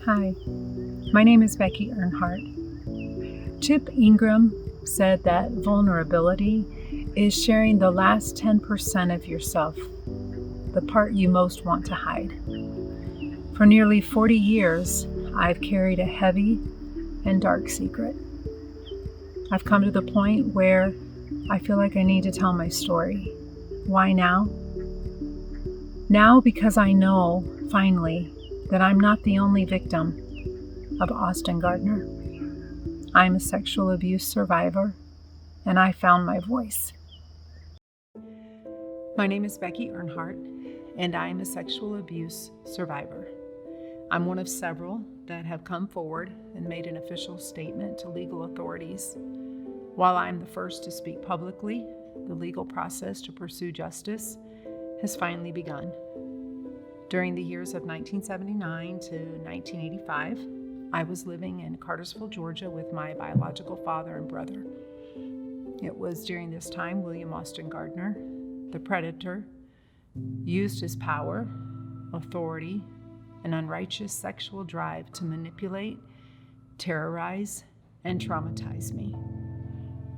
Hi, my name is Becky Earnhardt. Chip Ingram said that vulnerability is sharing the last 10% of yourself, the part you most want to hide. For nearly 40 years, I've carried a heavy and dark secret. I've come to the point where I feel like I need to tell my story. Why now? Now because I know, finally, that I'm not the only victim of Austin Gardner. I'm a sexual abuse survivor, and I found my voice. My name is Becky Earnhardt, and I am a sexual abuse survivor. I'm one of several that have come forward and made an official statement to legal authorities. While I'm the first to speak publicly, the legal process to pursue justice has finally begun. During the years of 1979 to 1985, I was living in Cartersville, Georgia with my biological father and brother. It was during this time William Austin Gardner, the predator, used his power, authority, and unrighteous sexual drive to manipulate, terrorize, and traumatize me.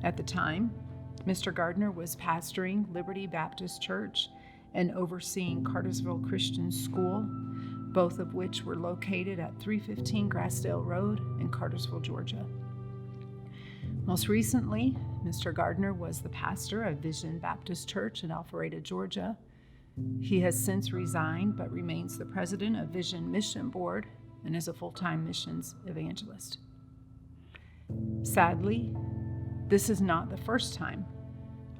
At the time, Mr. Gardner was pastoring Liberty Baptist Church and overseeing Cartersville Christian School, both of which were located at 315 Grassdale Road in Cartersville, Georgia. Most recently, Mr. Gardner was the pastor of Vision Baptist Church in Alpharetta, Georgia. He has since resigned but remains the president of Vision Mission Board and is a full-time missions evangelist. Sadly, this is not the first time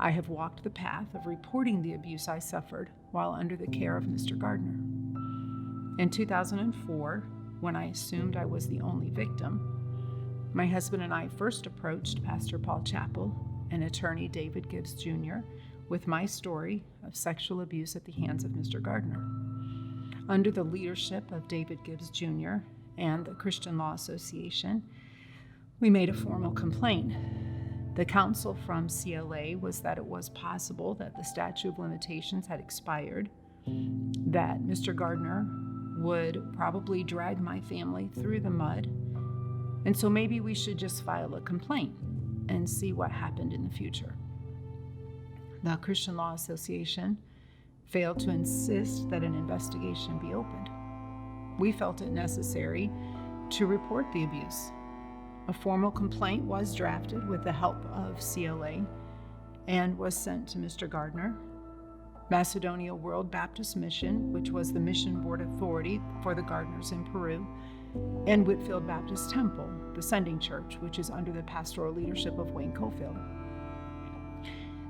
I have walked the path of reporting the abuse I suffered while under the care of Mr. Gardner. In 2004, when I assumed I was the only victim, my husband and I first approached Pastor Paul Chappell and attorney David Gibbs Jr. with my story of sexual abuse at the hands of Mr. Gardner. Under the leadership of David Gibbs Jr. and the Christian Law Association, we made a formal complaint. The counsel from CLA was that it was possible that the statute of limitations had expired, that Mr. Gardner would probably drag my family through the mud, and so maybe we should just file a complaint and see what happened in the future. The Christian Law Association failed to insist that an investigation be opened. We felt it necessary to report the abuse. A formal complaint was drafted with the help of CLA and was sent to Mr. Gardner, Macedonia World Baptist Mission, which was the mission board authority for the Gardners in Peru, and Whitfield Baptist Temple, the sending church, which is under the pastoral leadership of Wayne Cofield.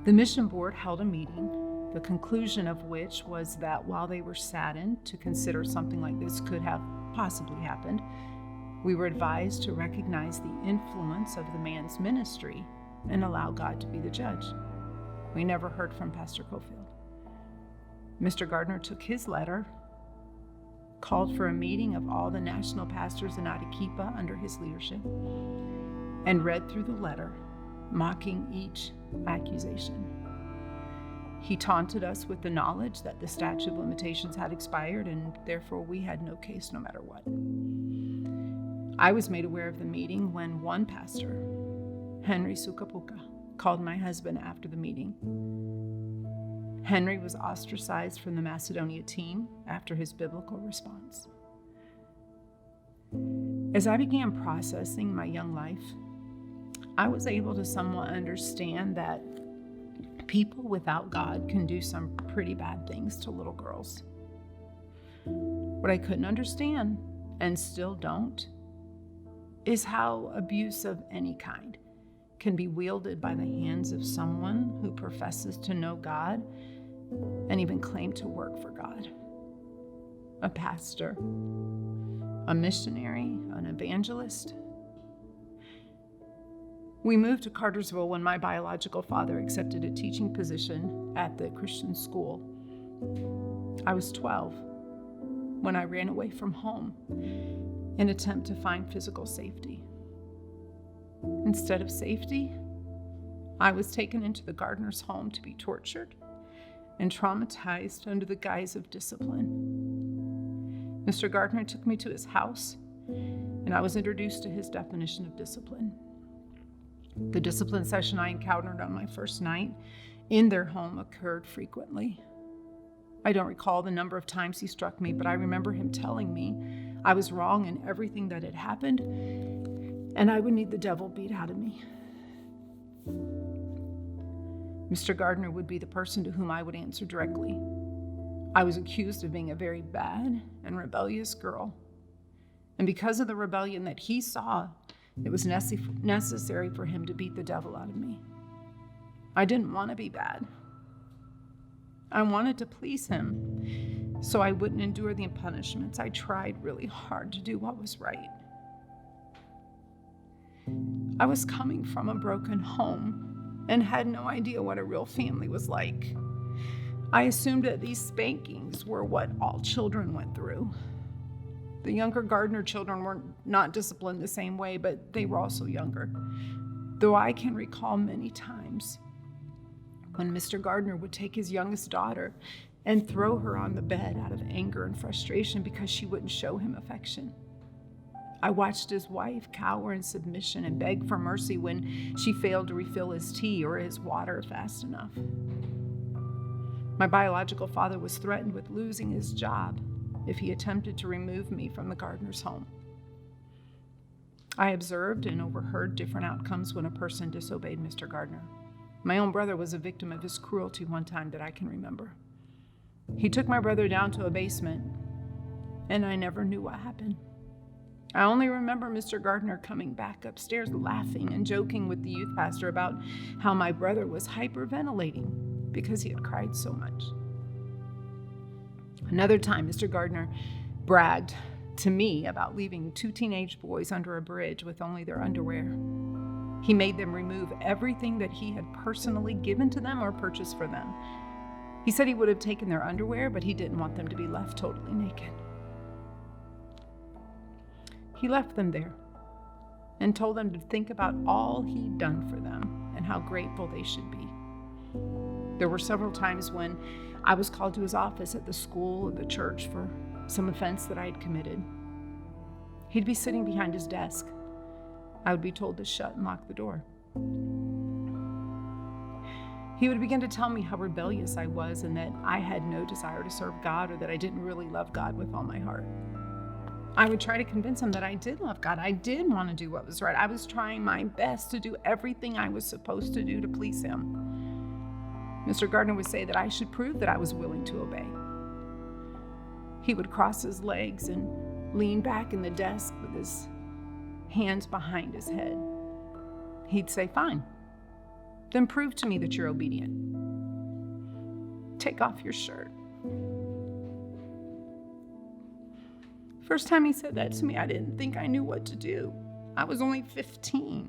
The mission board held a meeting, the conclusion of which was that while they were saddened to consider something like this could have possibly happened, we were advised to recognize the influence of the man's ministry and allow God to be the judge. We never heard from Pastor Cofield. Mr. Gardner took his letter, called for a meeting of all the national pastors in Arequipa under his leadership, and read through the letter, mocking each accusation. He taunted us with the knowledge that the statute of limitations had expired and therefore we had no case no matter what. I was made aware of the meeting when one pastor, Henry Sukapuka, called my husband after the meeting. Henry was ostracized from the Macedonia team after his biblical response. As I began processing my young life, I was able to somewhat understand that people without God can do some pretty bad things to little girls. What I couldn't understand, and still don't, is how abuse of any kind can be wielded by the hands of someone who professes to know God and even claim to work for God. A pastor, a missionary, an evangelist. We moved to Cartersville when my biological father accepted a teaching position at the Christian school. I was 12 when I ran away from home in an attempt to find physical safety. Instead of safety, I was taken into the Gardner's home to be tortured and traumatized under the guise of discipline. Mr. Gardner took me to his house and I was introduced to his definition of discipline. The discipline session I encountered on my first night in their home occurred frequently. I don't recall the number of times he struck me, but I remember him telling me I was wrong in everything that had happened, and I would need the devil beat out of me. Mr. Gardner would be the person to whom I would answer directly. I was accused of being a very bad and rebellious girl. And because of the rebellion that he saw, it was necessary for him to beat the devil out of me. I didn't want to be bad. I wanted to please him, so I wouldn't endure the punishments. I tried really hard to do what was right. I was coming from a broken home and had no idea what a real family was like. I assumed that these spankings were what all children went through. The younger Gardner children were not disciplined the same way, but they were also younger. Though I can recall many times when Mr. Gardner would take his youngest daughter and throw her on the bed out of anger and frustration because she wouldn't show him affection. I watched his wife cower in submission and beg for mercy when she failed to refill his tea or his water fast enough. My biological father was threatened with losing his job if he attempted to remove me from the Gardner's home. I observed and overheard different outcomes when a person disobeyed Mr. Gardner. My own brother was a victim of his cruelty one time that I can remember. He took my brother down to a basement, and I never knew what happened. I only remember Mr. Gardner coming back upstairs laughing and joking with the youth pastor about how my brother was hyperventilating because he had cried so much. Another time, Mr. Gardner bragged to me about leaving 2 teenage boys under a bridge with only their underwear. He made them remove everything that he had personally given to them or purchased for them. He said he would have taken their underwear, but he didn't want them to be left totally naked. He left them there and told them to think about all he'd done for them and how grateful they should be. There were several times when I was called to his office at the school or the church for some offense that I had committed. He'd be sitting behind his desk. I would be told to shut and lock the door. He would begin to tell me how rebellious I was and that I had no desire to serve God or that I didn't really love God with all my heart. I would try to convince him that I did love God. I did want to do what was right. I was trying my best to do everything I was supposed to do to please him. Mr. Gardner would say that I should prove that I was willing to obey. He would cross his legs and lean back in the desk with his hands behind his head. He'd say, "Fine, then prove to me that you're obedient. Take off your shirt." First time he said that to me, I didn't think I knew what to do. I was only 15.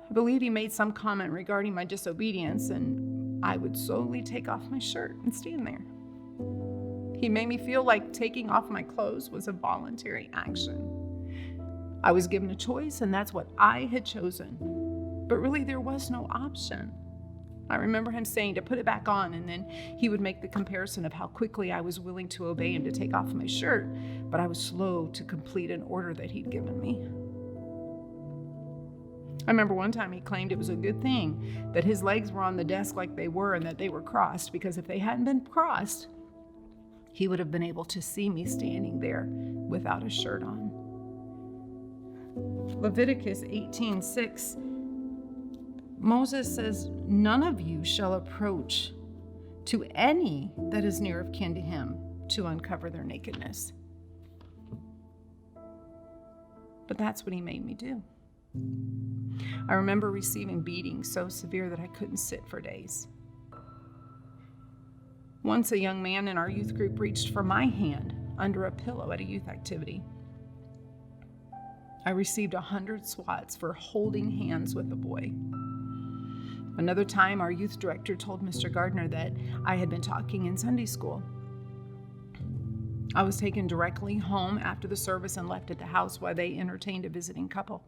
I believe he made some comment regarding my disobedience, and I would slowly take off my shirt and stand there. He made me feel like taking off my clothes was a voluntary action. I was given a choice, and that's what I had chosen. But really, there was no option. I remember him saying to put it back on, and then he would make the comparison of how quickly I was willing to obey him to take off my shirt, but I was slow to complete an order that he'd given me. I remember one time he claimed it was a good thing that his legs were on the desk like they were and that they were crossed, because if they hadn't been crossed, he would have been able to see me standing there without a shirt on. Leviticus 18:6, Moses says, "None of you shall approach to any that is near of kin to him to uncover their nakedness." But that's what he made me do. I remember receiving beatings so severe that I couldn't sit for days. Once a young man in our youth group reached for my hand under a pillow at a youth activity. I received 100 swats for holding hands with a boy. Another time, our youth director told Mr. Gardner that I had been talking in Sunday school. I was taken directly home after the service and left at the house while they entertained a visiting couple.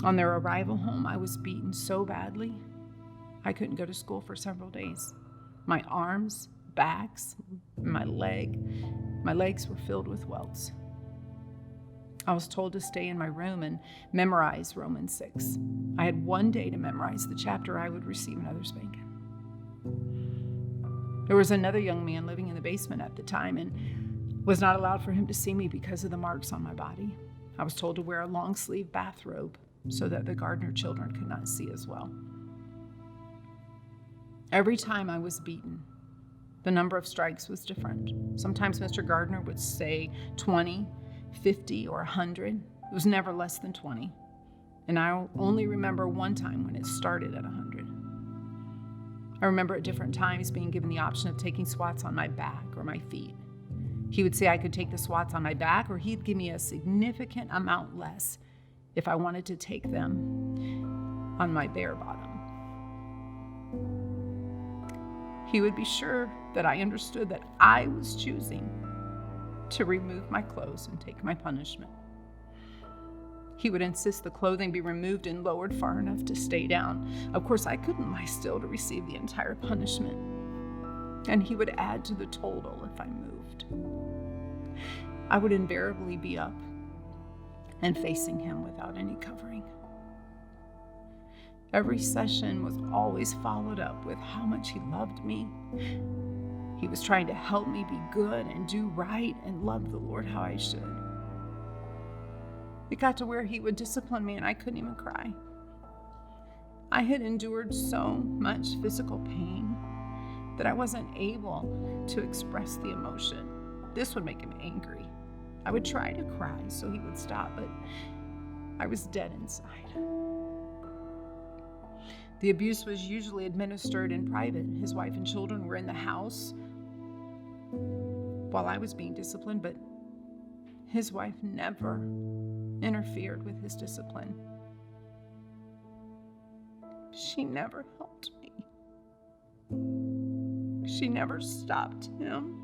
On their arrival home, I was beaten so badly, I couldn't go to school for several days. My arms, backs, my legs were filled with welts. I was told to stay in my room and memorize Romans 6. I had one day to memorize the chapter. I would receive another spanking. There was another young man living in the basement at the time and was not allowed for him to see me because of the marks on my body. I was told to wear a long sleeve bathrobe so that the Gardner children could not see as well. Every time I was beaten, the number of strikes was different. Sometimes Mr. Gardner would say 20, 50, or 100. It was never less than 20. And I only remember one time when it started at 100. I remember at different times being given the option of taking swats on my back or my feet. He would say I could take the swats on my back, or he'd give me a significant amount less if I wanted to take them on my bare bottom. He would be sure that I understood that I was choosing to remove my clothes and take my punishment. He would insist the clothing be removed and lowered far enough to stay down. Of course, I couldn't lie still to receive the entire punishment, and he would add to the total if I moved. I would invariably be up and facing him without any covering. Every session was always followed up with how much he loved me. He was trying to help me be good and do right and love the Lord how I should. It got to where he would discipline me and I couldn't even cry. I had endured so much physical pain that I wasn't able to express the emotion. This would make him angry. I would try to cry so he would stop, but I was dead inside. The abuse was usually administered in private. His wife and children were in the house while I was being disciplined, but his wife never interfered with his discipline. She never helped me. She never stopped him.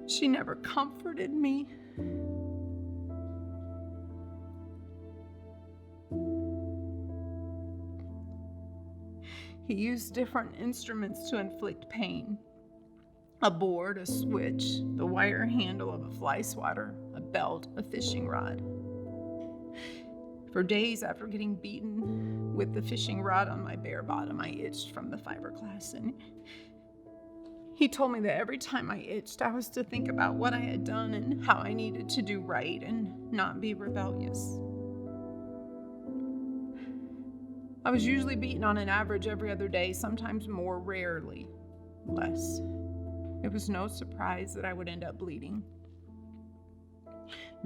She never comforted me. He used different instruments to inflict pain. A board, a switch, the wire handle of a fly swatter, a belt, a fishing rod. For days after getting beaten with the fishing rod on my bare bottom, I itched from the fiberglass, and he told me that every time I itched, I was to think about what I had done and how I needed to do right and not be rebellious. I was usually beaten on an average every other day, sometimes more, rarely less. It was no surprise that I would end up bleeding.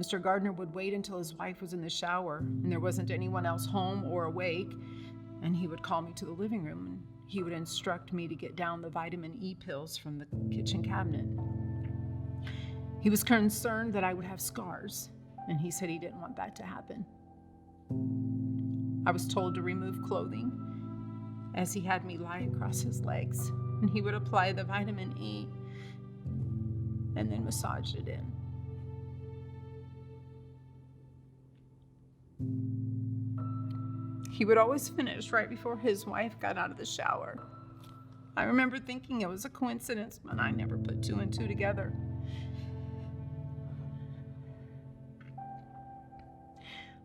Mr. Gardner would wait until his wife was in the shower and there wasn't anyone else home or awake, and he would call me to the living room and he would instruct me to get down the vitamin E pills from the kitchen cabinet. He was concerned that I would have scars, and he said he didn't want that to happen. I was told to remove clothing as he had me lie across his legs, and he would apply the vitamin E and then massage it in. He would always finish right before his wife got out of the shower. I remember thinking it was a coincidence, but I never put two and two together.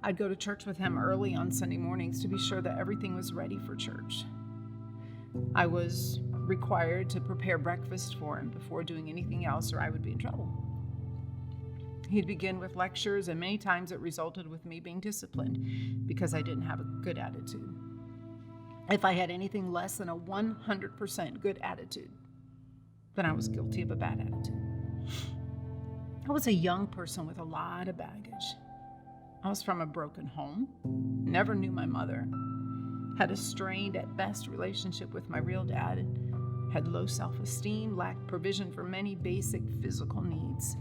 I'd go to church with him early on Sunday mornings to be sure that everything was ready for church. I was required to prepare breakfast for him before doing anything else, or I would be in trouble. He'd begin with lectures, and many times it resulted with me being disciplined because I didn't have a good attitude. If I had anything less than a 100% good attitude, then I was guilty of a bad attitude. I was a young person with a lot of baggage. I was from a broken home, never knew my mother, had a strained at best relationship with my real dad, had low self-esteem, lacked provision for many basic physical needs,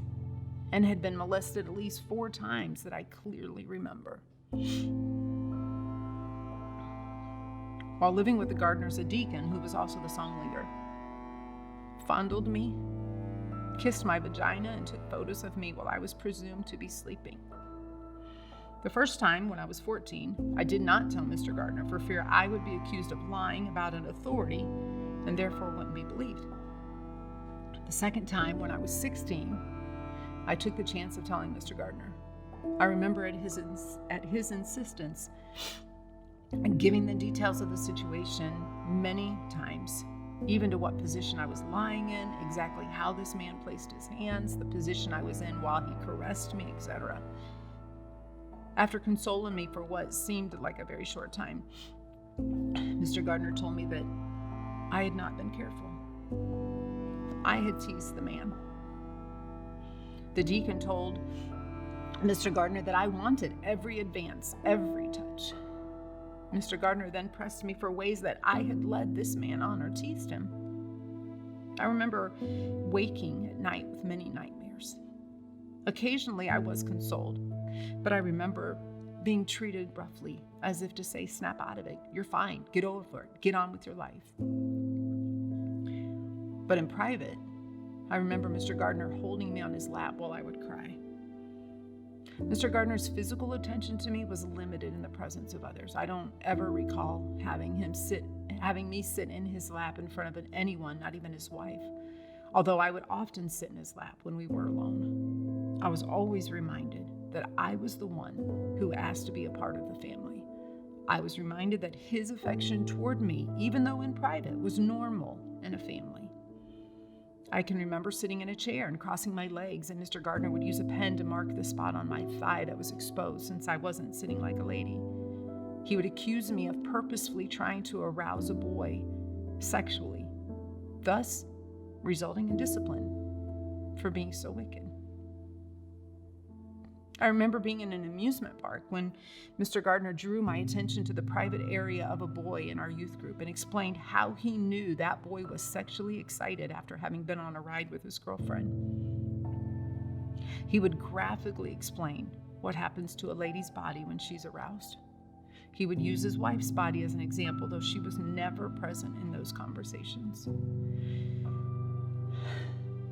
and had been molested at least 4 times that I clearly remember. While living with the Gardners, a deacon, who was also the song leader, fondled me, kissed my vagina, and took photos of me while I was presumed to be sleeping. The first time, when I was 14, I did not tell Mr. Gardner for fear I would be accused of lying about an authority and therefore wouldn't be believed. The second time, when I was 16, I took the chance of telling Mr. Gardner. I remember at his insistence and giving the details of the situation many times, even to what position I was lying in, exactly how this man placed his hands, the position I was in while he caressed me, etc. After consoling me for what seemed like a very short time, Mr. Gardner told me that I had not been careful. I had teased the man. The deacon told Mr. Gardner that I wanted every advance, every touch. Mr. Gardner then pressed me for ways that I had led this man on or teased him. I remember waking at night with many nightmares. Occasionally I was consoled, but I remember being treated roughly, as if to say, snap out of it, you're fine, get over it, get on with your life. But in private, I remember Mr. Gardner holding me on his lap while I would cry. Mr. Gardner's physical attention to me was limited in the presence of others. I don't ever recall having me sit in his lap in front of anyone, not even his wife, although I would often sit in his lap when we were alone. I was always reminded that I was the one who asked to be a part of the family. I was reminded that his affection toward me, even though in private, was normal in a family. I can remember sitting in a chair and crossing my legs, and Mr. Gardner would use a pen to mark the spot on my thigh that was exposed since I wasn't sitting like a lady. He would accuse me of purposefully trying to arouse a boy sexually, thus resulting in discipline for being so wicked. I remember being in an amusement park when Mr. Gardner drew my attention to the private area of a boy in our youth group and explained how he knew that boy was sexually excited after having been on a ride with his girlfriend. He would graphically explain what happens to a lady's body when she's aroused. He would use his wife's body as an example, though she was never present in those conversations.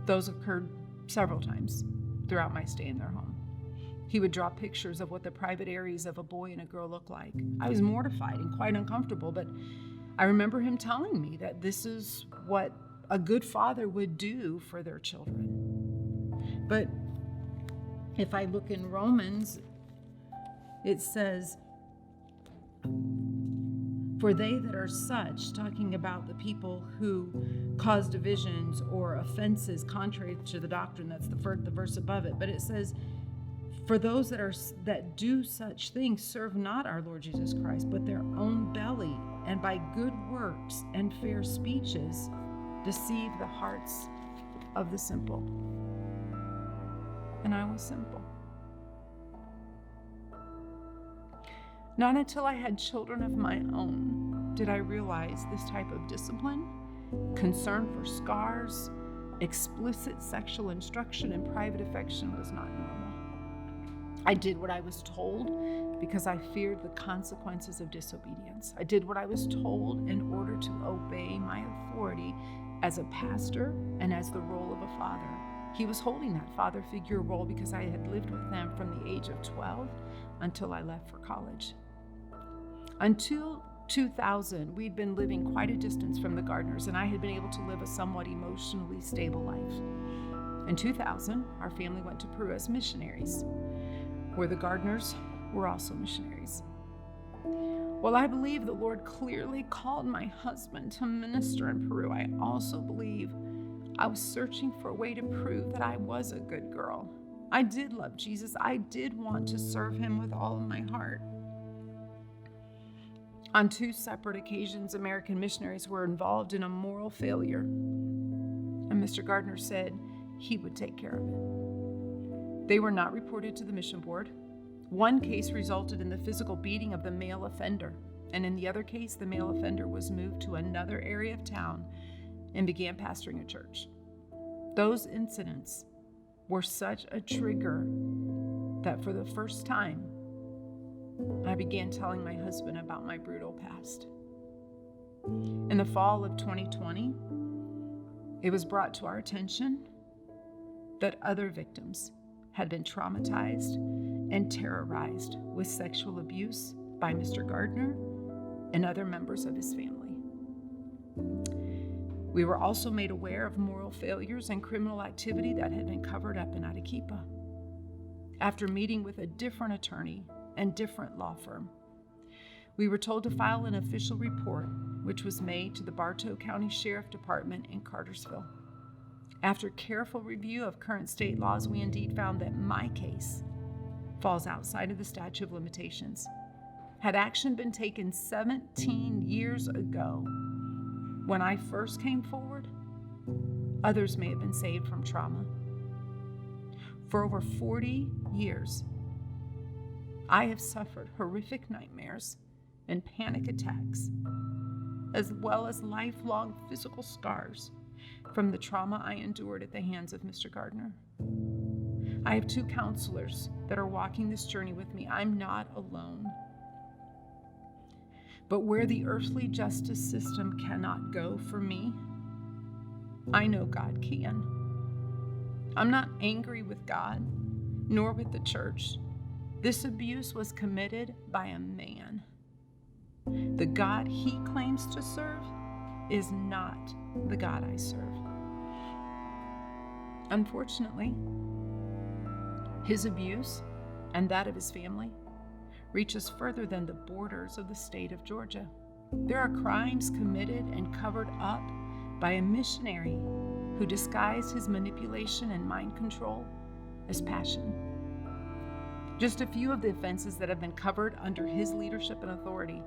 Those occurred several times throughout my stay in their home. He would draw pictures of what the private areas of a boy and a girl look like. I was mortified and quite uncomfortable, but I remember him telling me that this is what a good father would do for their children. But if I look in Romans, it says, for they that are such, talking about the people who cause divisions or offenses contrary to the doctrine, that's the verse above it, but it says, for those that do such things serve not our Lord Jesus Christ, but their own belly, and by good works and fair speeches deceive the hearts of the simple. And I was simple. Not until I had children of my own did I realize this type of discipline, concern for scars, explicit sexual instruction, and private affection was not normal. I did what I was told because I feared the consequences of disobedience. I did what I was told in order to obey my authority as a pastor and as the role of a father. He was holding that father figure role because I had lived with them from the age of 12 until I left for college. Until 2000, we'd been living quite a distance from the Gardners, and I had been able to live a somewhat emotionally stable life. In 2000, our family went to Peru as missionaries, where the Gardners were also missionaries. While I believe the Lord clearly called my husband to minister in Peru, I also believe I was searching for a way to prove that I was a good girl. I did love Jesus. I did want to serve him with all of my heart. On 2 separate occasions, American missionaries were involved in a moral failure, and Mr. Gardner said he would take care of it. They were not reported to the mission board. One case resulted in the physical beating of the male offender, and in the other case, the male offender was moved to another area of town and began pastoring a church. Those incidents were such a trigger that for the first time, I began telling my husband about my brutal past. In the fall of 2020, it was brought to our attention that other victims had been traumatized and terrorized with sexual abuse by Mr. Gardner and other members of his family. We were also made aware of moral failures and criminal activity that had been covered up in Arequipa. After meeting with a different attorney and different law firm, we were told to file an official report, which was made to the Bartow County Sheriff Department in Cartersville. After careful review of current state laws, we indeed found that my case falls outside of the statute of limitations. Had action been taken 17 years ago, when I first came forward, others may have been saved from trauma. For over 40 years, I have suffered horrific nightmares and panic attacks, as well as lifelong physical scars from the trauma I endured at the hands of Mr. Gardner. I have 2 counselors that are walking this journey with me. I'm not alone. But where the earthly justice system cannot go for me, I know God can. I'm not angry with God, nor with the church. This abuse was committed by a man. The God he claims to serve is not the God I serve. Unfortunately, his abuse and that of his family reaches further than the borders of the state of Georgia. There are crimes committed and covered up by a missionary who disguised his manipulation and mind control as passion. Just a few of the offenses that have been covered under his leadership and authority: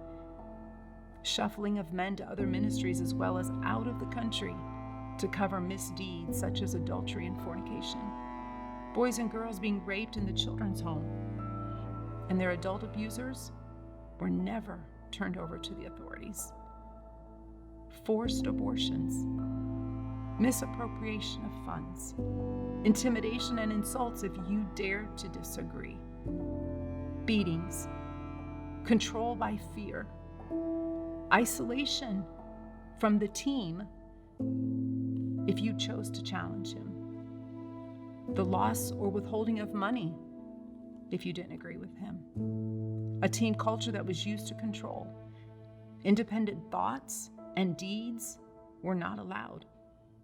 shuffling of men to other ministries as well as out of the country to cover misdeeds such as adultery and fornication, boys and girls being raped in the children's home, and their adult abusers were never turned over to the authorities. Forced abortions, misappropriation of funds, intimidation and insults if you dare to disagree, beatings, control by fear, isolation from the team if you chose to challenge him, the loss or withholding of money if you didn't agree with him, a team culture that was used to control. Independent thoughts and deeds were not allowed.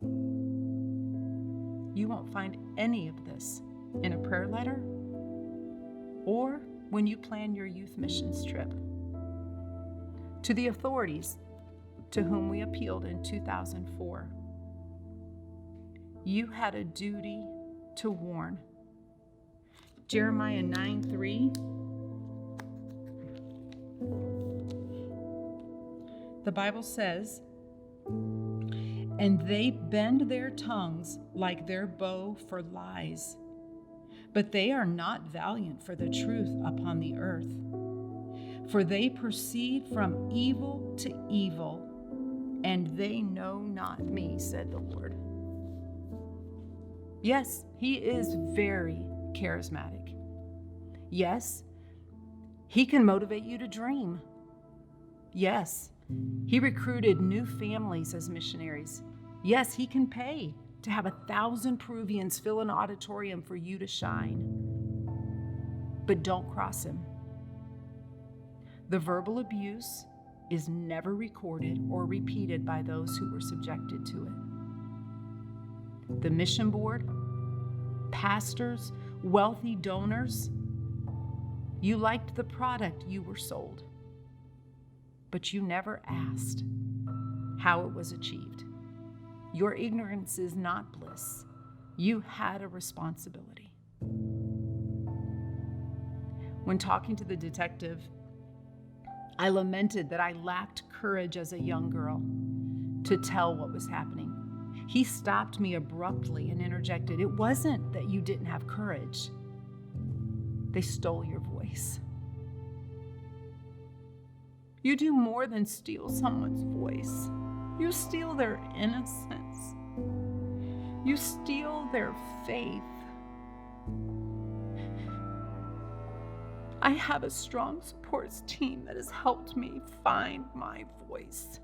You won't find any of this in a prayer letter or when you plan your youth missions trip. To the authorities to whom we appealed in 2004, you had a duty to warn. Jeremiah 9:3. The Bible says, "And they bend their tongues like their bow for lies, but they are not valiant for the truth upon the earth. For they proceed from evil to evil, and they know not me, said the Lord." Yes, he is very charismatic. Yes, he can motivate you to dream. Yes, he recruited new families as missionaries. Yes, he can pay to have 1,000 Peruvians fill an auditorium for you to shine. But don't cross him. The verbal abuse is never recorded or repeated by those who were subjected to it. The mission board, pastors, wealthy donors, you liked the product you were sold, but you never asked how it was achieved. Your ignorance is not bliss. You had a responsibility. When talking to the detective, I lamented that I lacked courage as a young girl to tell what was happening. He stopped me abruptly and interjected, "It wasn't that you didn't have courage. They stole your voice." You do more than steal someone's voice. You steal their innocence. You steal their faith. I have a strong supports team that has helped me find my voice.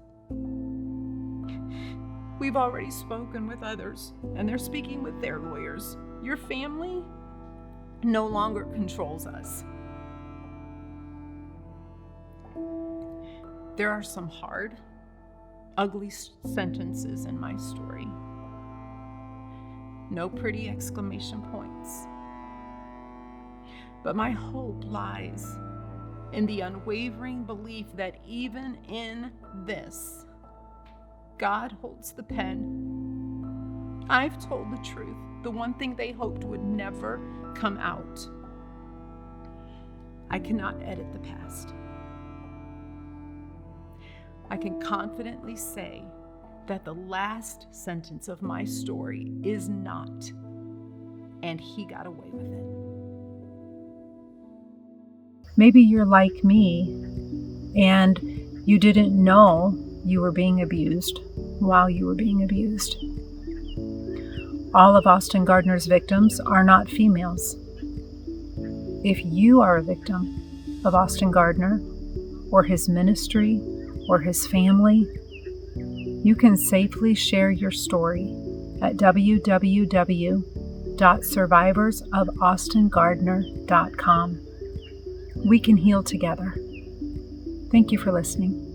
We've already spoken with others, and they're speaking with their lawyers. Your family no longer controls us. There are some hard ugly sentences in my story. No pretty exclamation points. But my hope lies in the unwavering belief that even in this, God holds the pen. I've told the truth, the one thing they hoped would never come out. I cannot edit the past. I can confidently say that the last sentence of my story is not, and he got away with it. Maybe you're like me and you didn't know you were being abused while you were being abused. All of Austin Gardner's victims are not females. If you are a victim of Austin Gardner or his ministry or his family, you can safely share your story at www.survivorsofaustingardner.com. We can heal together. Thank you for listening.